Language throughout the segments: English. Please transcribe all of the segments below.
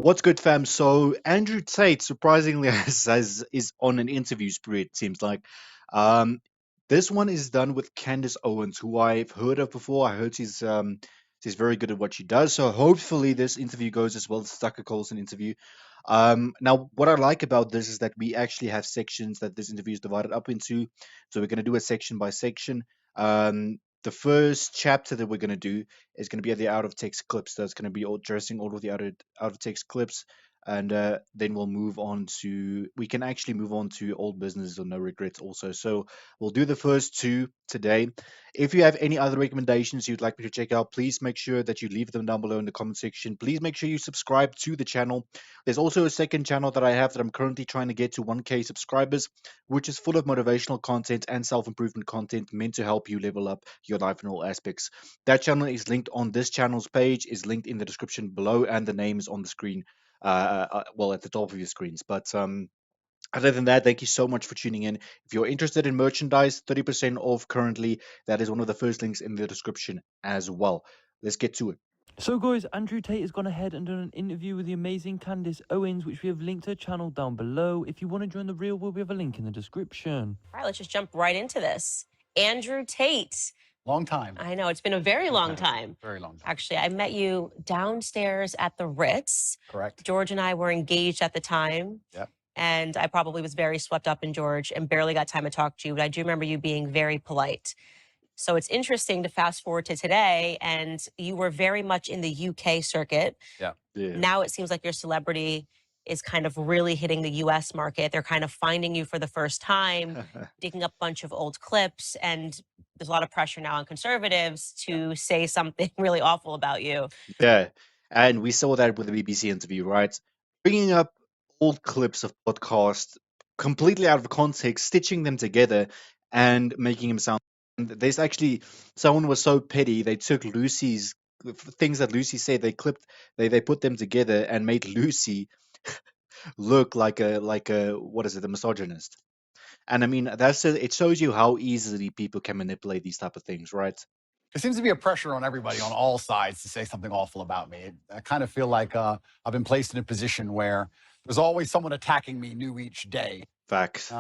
What's good, fam? So Andrew Tate surprisingly is on an interview spree. It seems like um, this one is done with Candace Owens, who I've heard of before. I heard she's very good at what she does. So hopefully this interview goes as well as Tucker Carlson interview. Now, what I like about this is that we actually have sections that this interview is divided up into. So we're going to do it section by section. The first chapter that we're going to do is going to be at the out of text clips. That's going to be addressing all of the out of text clips, and then we can actually move on to old business or no regrets also. So we'll do the first two today. If you have any other recommendations you'd like me to check out, please make sure that you leave them down below in the comment section. Please make sure you subscribe to the channel. There's also a second channel that I have that I'm currently trying to get to 1K subscribers, which is full of motivational content and self-improvement content meant to help you level up your life in all aspects. That channel is linked on this channel's page, is linked in the description below, and the name is on the screen, well, at the top of your screens. But other than that, thank you so much for tuning in. If you're interested in merchandise, 30% off currently. That is one of the first links in the description as well. Let's get to it. So guys, Andrew Tate has gone ahead and done an interview with the amazing Candace Owens, which we have linked her channel down below. If you want to join the real world, we have a link in the description. All right, let's just jump right into this. Andrew Tate. Long time. I know, it's been a very long time. Very long time. Actually, I met you downstairs at the Ritz. Correct. George and I were engaged at the time. Yep. And I probably was very swept up in George and barely got time to talk to you, but I do remember you being very polite. So it's interesting to fast forward to today, and you were very much in the UK circuit. Yeah. Now it seems like your celebrity is kind of really hitting the US market. They're kind of finding you for the first time, digging up a bunch of old clips, and there's a lot of pressure now on conservatives to say something really awful about you. Yeah, and we saw that with the BBC interview, right? Bringing up old clips of podcasts completely out of context, stitching them together, and making him sound. There's actually someone was so petty they took Lucy's things that Lucy said, they put them together and made Lucy look like a what is it, a misogynist. And I mean it shows you how easily people can manipulate these type of things, right? There seems to be a pressure on everybody on all sides to say something awful about me. I kind of feel like I've been placed in a position where there's always someone attacking me new each day. Facts.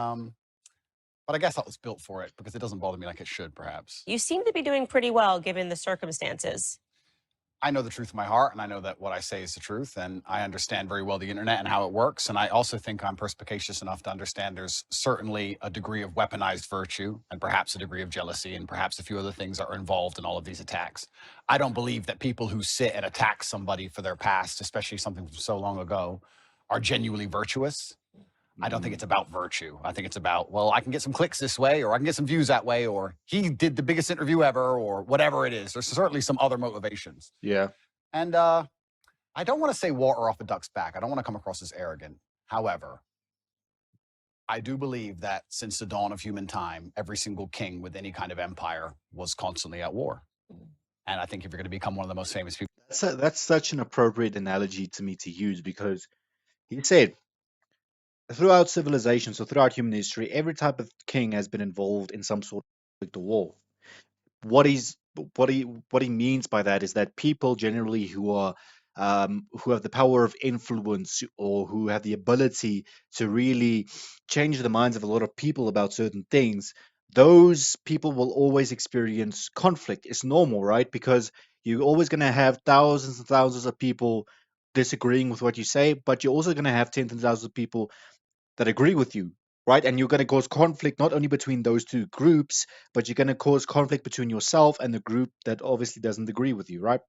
But I guess I was built for it because it doesn't bother me like it should, perhaps. You seem to be doing pretty well given the circumstances. I know the truth in my heart, and I know that what I say is the truth, and I understand very well the internet and how it works. And I also think I'm perspicacious enough to understand there's certainly a degree of weaponized virtue and perhaps a degree of jealousy and perhaps a few other things that are involved in all of these attacks. I don't believe that people who sit and attack somebody for their past, especially something from so long ago, are genuinely virtuous. I don't think it's about virtue. I think it's about, well, I can get some clicks this way, or I can get some views that way, or he did the biggest interview ever, or whatever it is. There's certainly some other motivations. Yeah. And I don't want to say water off a duck's back. I don't want to come across as arrogant. However, I do believe that since the dawn of human time, every single king with any kind of empire was constantly at war. And I think if you're going to become one of the most famous people. That's such an appropriate analogy to me to use, because he said, throughout civilization, so throughout human history, every type of king has been involved in some sort of conflict or war. What he means by that is that people generally who have the power of influence, or who have the ability to really change the minds of a lot of people about certain things, those people will always experience conflict. It's normal, right? Because you're always going to have thousands and thousands of people disagreeing with what you say, but you're also going to have tens of thousands of people that agree with you, right? And you're going to cause conflict not only between those two groups, but you're going to cause conflict between yourself and the group that obviously doesn't agree with you, right?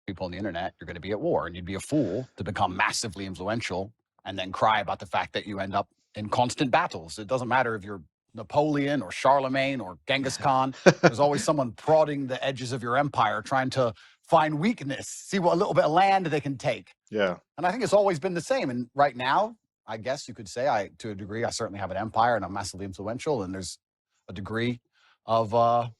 People on the internet, you're going to be at war, and you'd be a fool to become massively influential and then cry about the fact that you end up in constant battles. It doesn't matter if you're Napoleon or Charlemagne or Genghis Khan. There's always someone prodding the edges of your empire, trying to find weakness, see what little bit of land they can take. Yeah. And I think it's always been the same. And right now, I guess you could say, to a degree, I certainly have an empire and I'm massively influential. And there's a degree of, I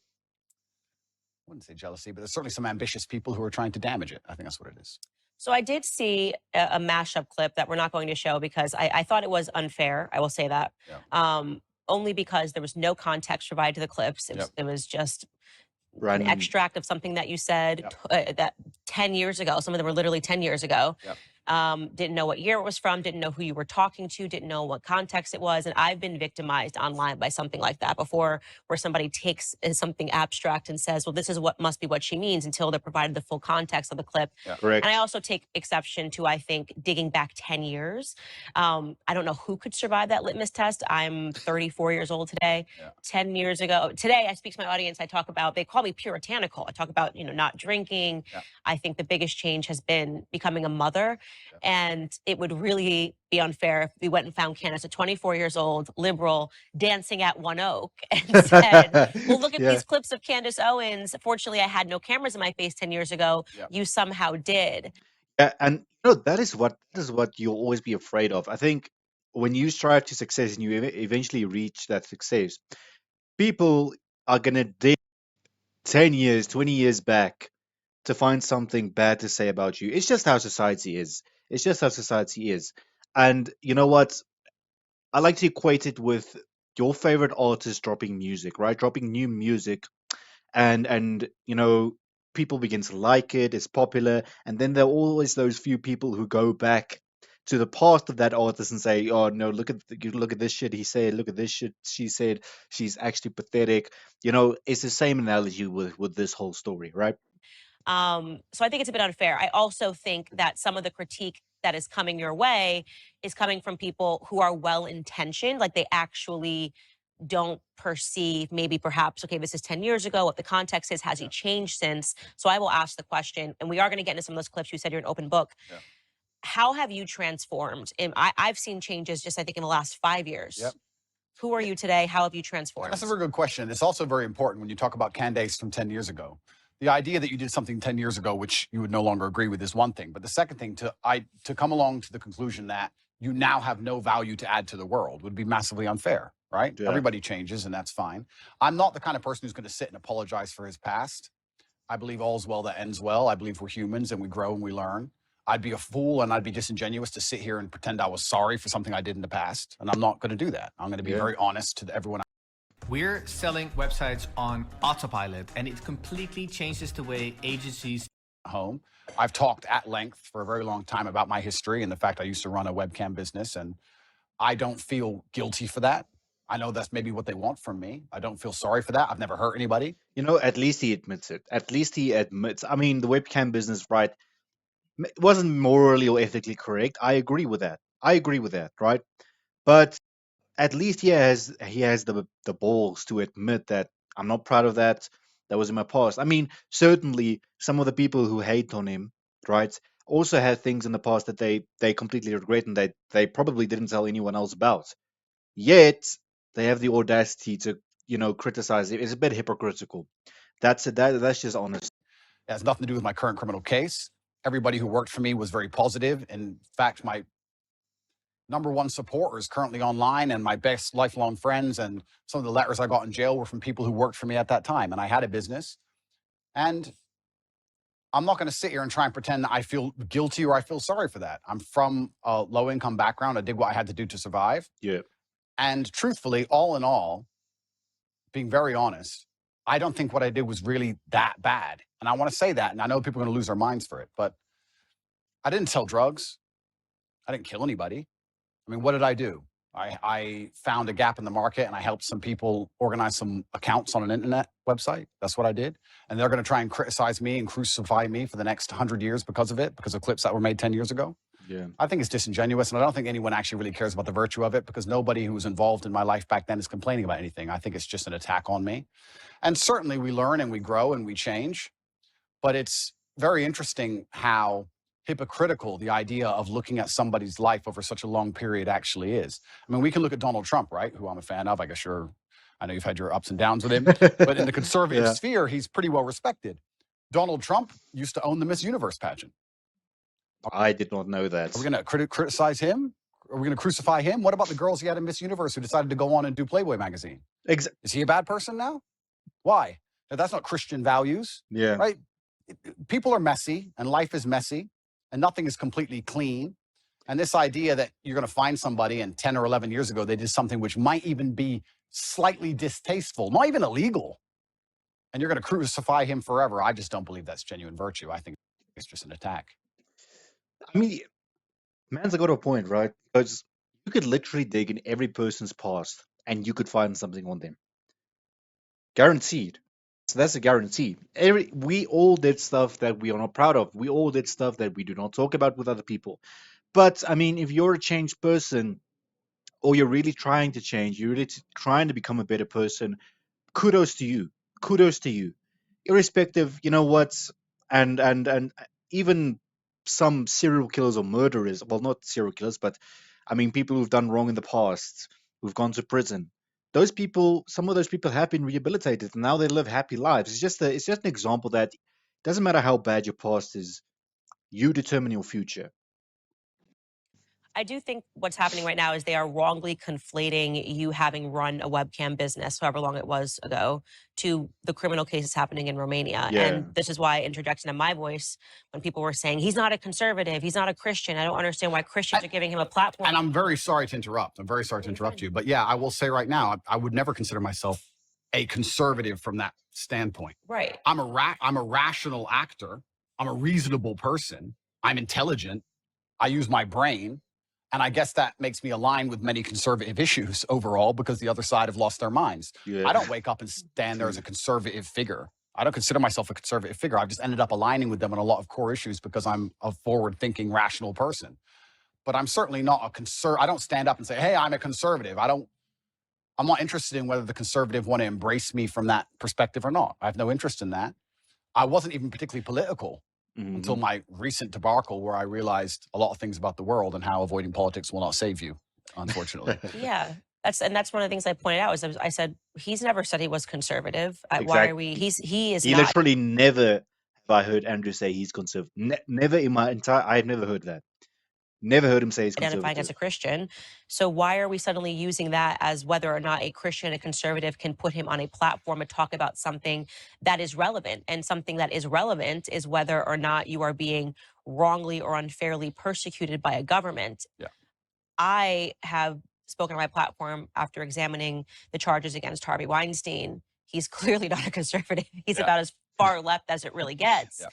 wouldn't say jealousy, but there's certainly some ambitious people who are trying to damage it. I think that's what it is. So I did see a mashup clip that we're not going to show because I thought it was unfair. I will say that. Yeah. Only because there was no context provided to the clips. It was just Random. An extract of something that you said that 10 years ago. Some of them were literally 10 years ago. Yep. didn't know what year it was from, didn't know who you were talking to, didn't know what context it was. And I've been victimized online by something like that before, where somebody takes something abstract and says, well, this is what must be what she means, until they're provided the full context of the clip. Yeah. Correct. And I also take exception to, I think, digging back 10 years. I don't know who could survive that litmus test. I'm 34 years old today. Yeah. 10 years ago, today, I speak to my audience. I talk about, they call me puritanical. I talk about, not drinking. Yeah. I think the biggest change has been becoming a mother. Yeah. And it would really be unfair if we went and found Candace at 24 years old, liberal, dancing at One Oak, and said, well, look at Yeah. these clips of Candace Owens. Fortunately, I had no cameras in my face 10 years ago. Yeah. You somehow did. Yeah, and that is what you'll always be afraid of. I think when you strive to success and you eventually reach that success, people are gonna dig 10 years, 20 years back to find something bad to say about you. It's just how society is. It's just how society is. And you know what? I like to equate it with your favorite artist dropping music, right? Dropping new music, and people begin to like it, it's popular, and then there are always those few people who go back to the past of that artist and say, oh no, look at this shit he said, look at this shit she said, she's actually pathetic. It's the same analogy with this whole story, right? So I think it's a bit unfair. I also think that some of the critique that is coming your way is coming from people who are well intentioned, like they actually don't perceive, maybe perhaps, okay, this is 10 years ago, what the context is, has he changed since? So I will ask the question, and we are going to get into some of those clips. You said you're an open book. Yeah. How have you transformed? And I've seen changes just, I think, in the last 5 years. Yep. Who are you today? How have you transformed? That's a very good question. It's also very important when you talk about Candace from 10 years ago. The idea that you did something 10 years ago, which you would no longer agree with, is one thing. But the second thing, to come along to the conclusion that you now have no value to add to the world, would be massively unfair, right? Yeah. Everybody changes, and that's fine. I'm not the kind of person who's going to sit and apologize for his past. I believe all's well that ends well. I believe we're humans and we grow and we learn. I'd be a fool and I'd be disingenuous to sit here and pretend I was sorry for something I did in the past. And I'm not going to do that. I'm going to be very honest to everyone. We're selling websites on autopilot, and it completely changes the way agencies home. I've talked at length for a very long time about my history and the fact I used to run a webcam business, and I don't feel guilty for that. I know that's maybe what they want from me. I don't feel sorry for that. I've never hurt anybody. At least he admits it. At least he admits. I mean, the webcam business, right? It wasn't morally or ethically correct. I agree with that. Right? But at least he has the balls to admit that I'm not proud of that. That was in my past. I mean, certainly some of the people who hate on him, right, also had things in the past that they completely regret and they probably didn't tell anyone else about. Yet they have the audacity to criticize it. It's a bit hypocritical. That's just honest. It has nothing to do with my current criminal case. Everybody who worked for me was very positive. In fact, my number one supporter is currently online, and my best lifelong friends and some of the letters I got in jail were from people who worked for me at that time. And I had a business, and I'm not going to sit here and try and pretend that I feel guilty or I feel sorry for that. I'm from a low income background. I did what I had to do to survive. Yeah. And truthfully, all in all, being very honest, I don't think what I did was really that bad. And I want to say that. And I know people are going to lose their minds for it, but I didn't sell drugs. I didn't kill anybody. I mean, what did I do? I found a gap in the market and I helped some people organize some accounts on an internet website. That's what I did. And they're going to try and criticize me and crucify me for the next 100 years because of it, because of clips that were made 10 years ago. Yeah. I think it's disingenuous, and I don't think anyone actually really cares about the virtue of it, because nobody who was involved in my life back then is complaining about anything. I think it's just an attack on me. And certainly we learn and we grow and we change, but it's very interesting how hypocritical the idea of looking at somebody's life over such a long period actually is. I mean, we can look at Donald Trump, right, who I'm a fan of. I guess I know you've had your ups and downs with him, but in the conservative sphere, he's pretty well respected. Donald Trump used to own the Miss Universe pageant. I did not know that. Are we going to criticize him? Are we going to crucify him? What about the girls he had in Miss Universe who decided to go on and do Playboy magazine? Is he a bad person now? Why? That's not Christian values. Yeah. Right? People are messy, and life is messy, and nothing is completely clean. And this idea that you're going to find somebody, and 10 or 11 years ago they did something which might even be slightly distasteful, not even illegal, and you're going to crucify him forever, I just don't believe that's genuine virtue. I think it's just an attack. I mean, Man's got a point, right? Because you could literally dig in every person's past and you could find something on them. Guaranteed. So that's a guarantee. We all did stuff that we are not proud of. We all did stuff that we do not talk about with other people. But I mean, if you're a changed person or you're really trying to change, you're really trying to become a better person, kudos to you. Kudos to you. Irrespective, you know what? And even some serial killers or murderers, well, not serial killers, but I mean people who've done wrong in the past, who've gone to prison. Those people, some of those people have been rehabilitated and now they live happy lives. It's just an example that doesn't matter how bad your past is, you determine your future. I do think what's happening right now is they are wrongly conflating you having run a webcam business, however long it was ago, to the criminal cases happening in Romania. Yeah. And this is why I interjected in my voice when people were saying, he's not a conservative, he's not a Christian. I don't understand why Christians are giving him a platform. And I'm very sorry to interrupt. I'm very sorry to interrupt you. But yeah, I will say right now, I would never consider myself a conservative from that standpoint. Right. I'm a rational actor. I'm a reasonable person. I'm intelligent. I use my brain. And I guess that makes me align with many conservative issues overall because the other side have lost their minds. Yeah. I don't wake up and stand there as a conservative figure. I don't consider myself a conservative figure. I've just ended up aligning with them on a lot of core issues because I'm a forward-thinking, rational person. But I'm certainly not a I don't stand up and say, hey, I'm a conservative. I'm not interested in whether the conservative want to embrace me from that perspective or not. I have no interest in that. I wasn't even particularly political until my recent debacle where I realized a lot of things about the world and how avoiding politics will not save you, unfortunately. Yeah. That's one of the things I pointed out is I said, he's never said he was conservative. Why Exactly. are we, he is He not. literally never have I heard Andrew say he's conservative. Never in my entire, I've never heard that. Never heard him say he's Identifying as conservative. a Christian. So why are we suddenly using that as whether or not a Christian, a conservative can put him on a platform and talk about something that is relevant? And something that is relevant is whether or not you are being wrongly or unfairly persecuted by a government. Yeah. I have spoken on my platform after examining the charges against Harvey Weinstein. He's clearly not a conservative. He's about as far left as it really gets. Yeah.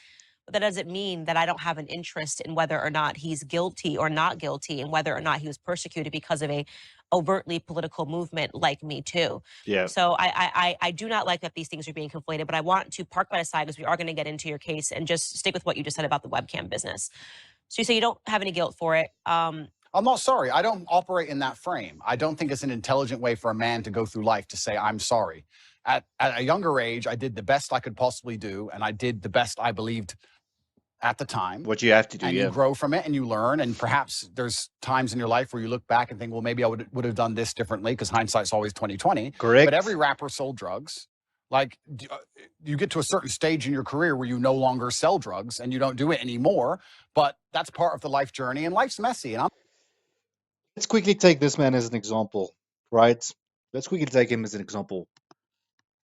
But that doesn't mean that I don't have an interest in whether or not he's guilty or not guilty and whether or not he was persecuted because of a overtly political movement like Me Too. Yeah. So I do not like that these things are being conflated, but I want to park that aside because we are going to get into your case and just stick with what you just said about the webcam business. So you say you don't have any guilt for it. I'm not sorry. I don't operate in that frame. I don't think it's an intelligent way for a man to go through life to say, I'm sorry. At a younger age, I did the best I could possibly do, and I did the best I believed at the time. What you have to do, and yeah. you grow from it and you learn. And perhaps there's times in your life where you look back and think, well, maybe I would have done this differently because hindsight's always 20/20. Correct. But every rapper sold drugs. Like you get to a certain stage in your career where you no longer sell drugs and you don't do it anymore. But that's part of the life journey, and life's messy. And Let's quickly take this man as an example, right? Let's quickly take him as an example.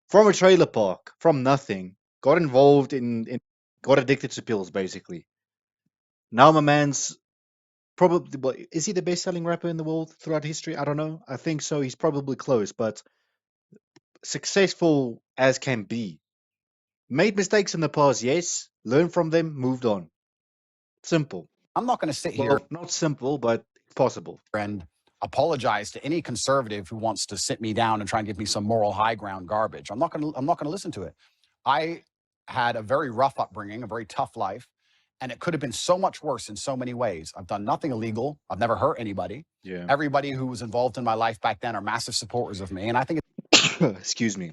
From a trailer park, from nothing, got involved in got addicted to pills, basically. Now my man's probably, what, is he the best-selling rapper in the world throughout history? I don't know. I think so. He's probably close, but successful as can be. Made mistakes in the past, yes. Learned from them, moved on. Simple. I'm not going to sit here. Well, not simple, but possible. And apologize to any conservative who wants to sit me down and try and give me some moral high ground garbage. I'm not going to listen to it. I had a very rough upbringing, a very tough life, and it could have been so much worse in so many ways. I've done nothing illegal. I've never hurt anybody. Yeah. Everybody who was involved in my life back then are massive supporters of me, and I think excuse me.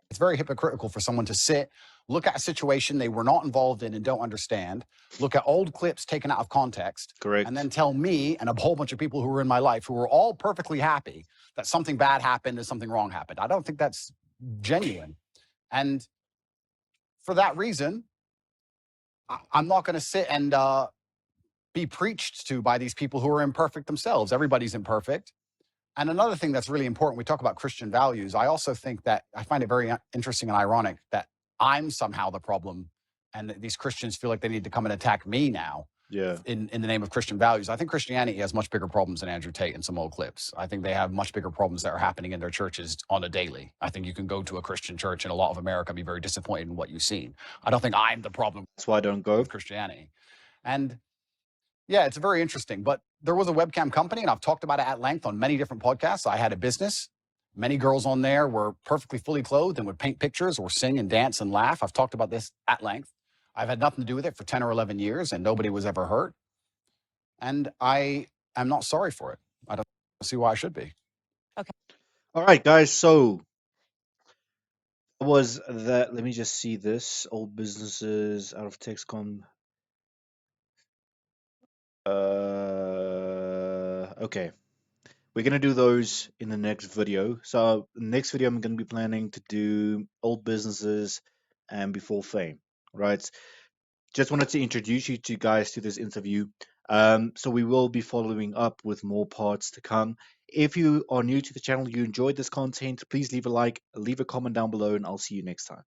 It's very hypocritical for someone to sit, look at a situation they were not involved in and don't understand, look at old clips taken out of context, Correct. and then tell me and a whole bunch of people who were in my life who were all perfectly happy that something bad happened and something wrong happened. I don't think that's genuine. And for that reason, I'm not going to sit and be preached to by these people who are imperfect themselves. Everybody's imperfect. And another thing that's really important, we talk about Christian values. I also think that I find it very interesting and ironic that I'm somehow the problem and these Christians feel like they need to come and attack me now in the name of Christian values. I think Christianity has much bigger problems than Andrew Tate in some old clips. I think they have much bigger problems that are happening in their churches on a daily. I think you can go to a Christian church in a lot of America and be very disappointed in what you've seen. I don't think I'm the problem. That's why I don't go. With Christianity. And Yeah, it's very interesting. But there was a webcam company, and I've talked about it at length on many different podcasts. I had a business. Many girls on there were perfectly fully clothed and would paint pictures or sing and dance and laugh. I've talked about this at length. I've had nothing to do with it for 10 or 11 years, and nobody was ever hurt. And I am not sorry for it. I don't see why I should be. All right, guys. So was that? Let me just see this. Old businesses out of Texcom. Okay. We're gonna do those in the next video. So the next video I'm gonna be planning to do old businesses and before fame. Right. Just wanted to introduce you guys to this interview. So we will be following up with more parts to come. If you are new to the channel, you enjoyed this content, please leave a like, leave a comment down below, and I'll see you next time.